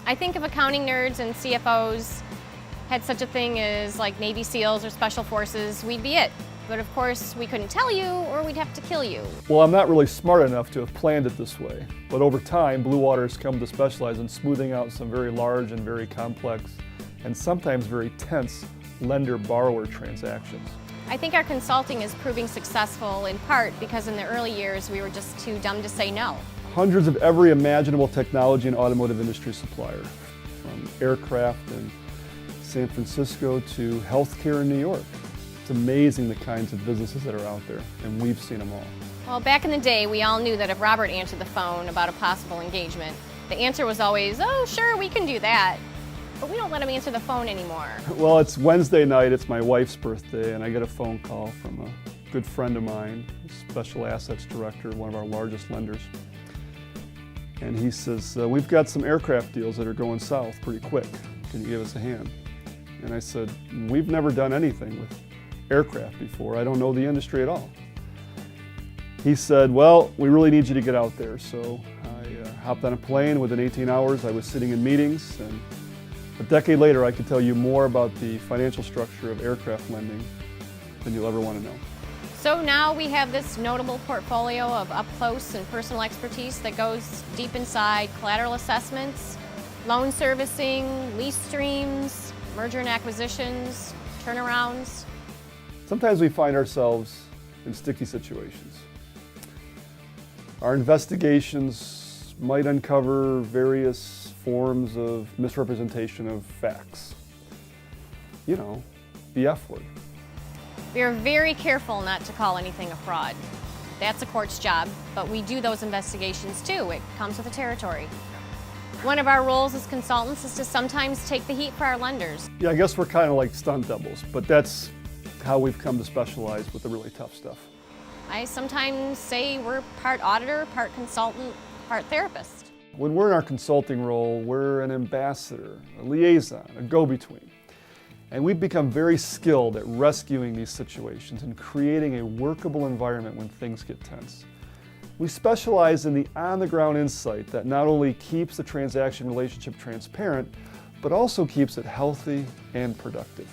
I think if accounting nerds and CFOs had such a thing as like Navy SEALs or Special Forces, we'd be it. But of course, we couldn't tell you or we'd have to kill you. Well, I'm not really smart enough to have planned it this way, but over time, Blue Water has come to specialize in smoothing out some very large and very complex and sometimes very tense lender-borrower transactions. I think our consulting is proving successful in part because in the early years we were just too dumb to say no. Hundreds of every imaginable technology and automotive industry supplier, from aircraft in San Francisco to healthcare in New York. It's amazing the kinds of businesses that are out there, and we've seen them all. Well, back in the day, we all knew that if Robert answered the phone about a possible engagement, the answer was always, oh, sure, we can do that. But we don't let him answer the phone anymore. Well, it's Wednesday night, it's my wife's birthday, and I get a phone call from a good friend of mine, a special assets director of one of our largest lenders. And he says, we've got some aircraft deals that are going south pretty quick. Can you give us a hand? And I said, we've never done anything with aircraft before. I don't know the industry at all. He said, well, we really need you to get out there. So I hopped on a plane. Within 18 hours, I was sitting in meetings. And a decade later, I could tell you more about the financial structure of aircraft lending than you'll ever want to know. So now we have this notable portfolio of up-close and personal expertise that goes deep inside collateral assessments, loan servicing, lease streams, merger and acquisitions, turnarounds. Sometimes we find ourselves in sticky situations. Our investigations might uncover various forms of misrepresentation of facts. You know, the F word. We are very careful not to call anything a fraud. That's a court's job, but we do those investigations too. It comes with the territory. One of our roles as consultants is to sometimes take the heat for our lenders. Yeah, I guess we're kind of like stunt doubles, but that's how we've come to specialize with the really tough stuff. I sometimes say we're part auditor, part consultant, part therapist. When we're in our consulting role, we're an ambassador, a liaison, a go-between. And we've become very skilled at rescuing these situations and creating a workable environment when things get tense. We specialize in the on-the-ground insight that not only keeps the transaction relationship transparent, but also keeps it healthy and productive.